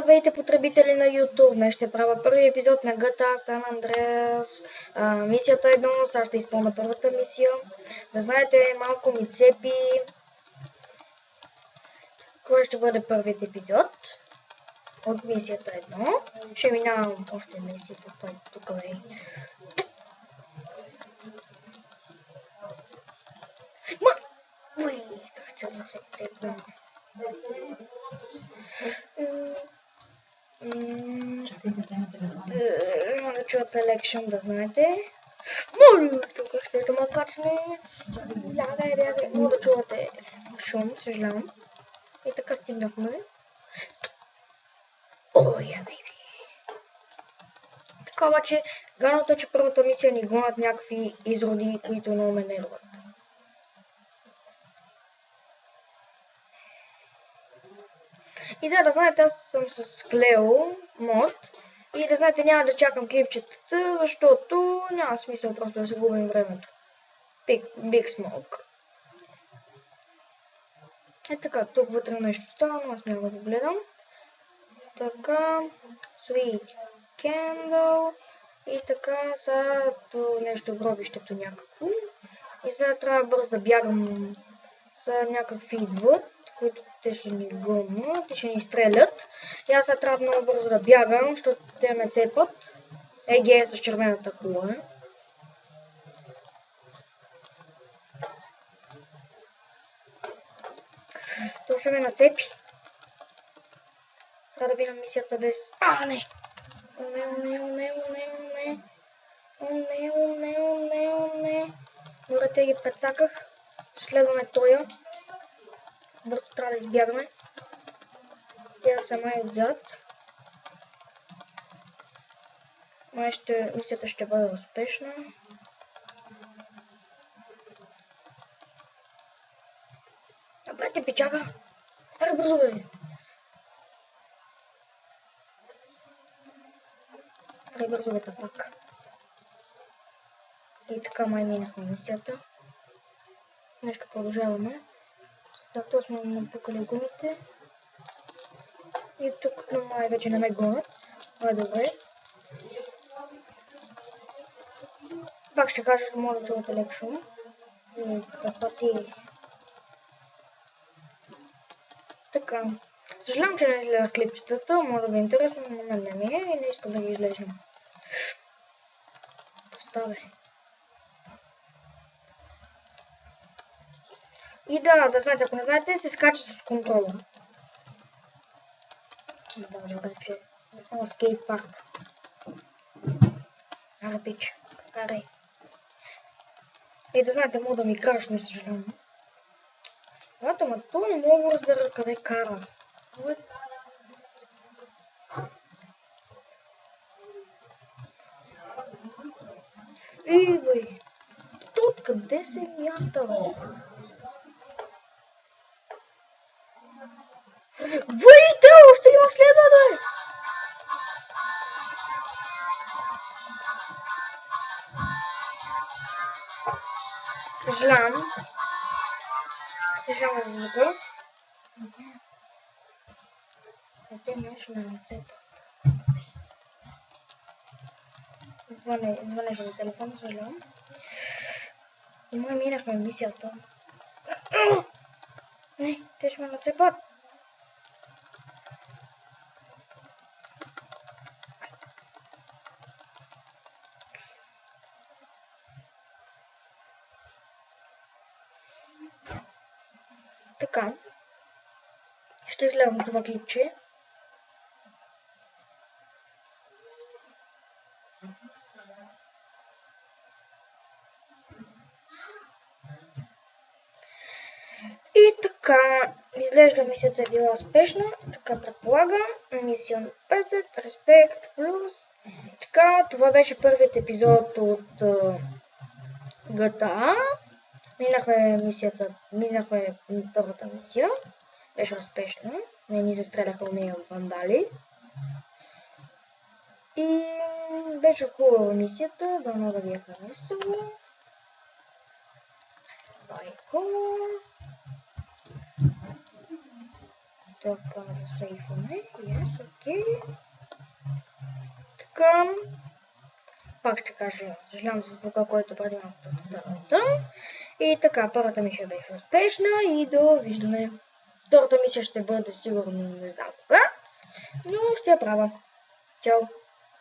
Здравейте, потребители на YouTube! Днес ще правя първи епизод на GTA San Andreas. Мисията е 1, сега ще изпълня първата мисия. Да знаете, малко ми цепи. Кой ще бъде първият епизод от мисията 1? Ще минавам още мисии, тук е. Уй, ще да се цепим. Да чуете лекшън, да знаете. Моля, тук ще да ме качне. Бягай. Мога да чувате шум, съжалявам. И така стигнахме. Оя, бейби. Така обаче, гарното е, че първата мисия ни гонят някакви изроди, които много ме нерват. И да знаете, аз съм с Клео мод. И да знаете, няма да чакам клипчетата, защото няма смисъл просто да се губим времето. Big Smoke. Е така, тук вътре нещо става, но аз няма да го гледам. Така, Sweet Candle. И така, сега нещо гробището някакво. И сега трябва бързо да бягам. Сега някакви идват, които те ще ни гонят, те ще ни стрелят. И аз сега трябва много бързо да бягам, защото те ме цепат. ЕГ с червената кола. То ще ме нацепи. Трябва да минам мисията без... не! Не. Добре, те ги прецаках. Следваме тоя. Бързо трябва да избягаме. Тя са май отзад. Мисията ще бъде успешна. Добре, те печака. Аре, бързо бе. Аре, бързо бе, пак. И така май минахме мисията. Нещо продължаваме. Такто сме напукали гумите. И тук май вече не ме гонят. Добре. Пак ще кажа, че може да чувате лек шум. И тъпаци. Така. Съжалявам, че не изгледах клипчетата. Може да е интересно, но на мен не ми е и не искам да ги излежам. Поставя. И да знаете, ако не знаете, се скача с контрола. Добре, че е скейт парк. Аре, пич, карай. И да знаете, мога да ми краш, не съжалявам. Ма то не мога да разбера къде кара. Бе, то откъде се мята? Войте, още ли ме следва, бе? Съжалявам за звука. Те нещо ме нацепат. Звънеше ми телефон, съжалявам. И май минахме мисията. Не, те ще ме нацепат. Така. Ще изгледам това клипче. И така, изглежда мисията е била успешна, така предполагам. Мисион 50, респект, плюс. Така, това беше първият епизод от GTA. Минахме първата мисия. Беше успешна. Не ни застреляха у нея вандали. И беше хубава мисията, дано да ви е харесало. Лайко. Така, засейваме. Yes, окей. Така. Пак ще кажа, съжалявам за звука, който преди малко там. И така, първата мисия беше успешна и довиждане. Втората мисия ще бъде сигурно не знам кога, но ще я правя. Чао!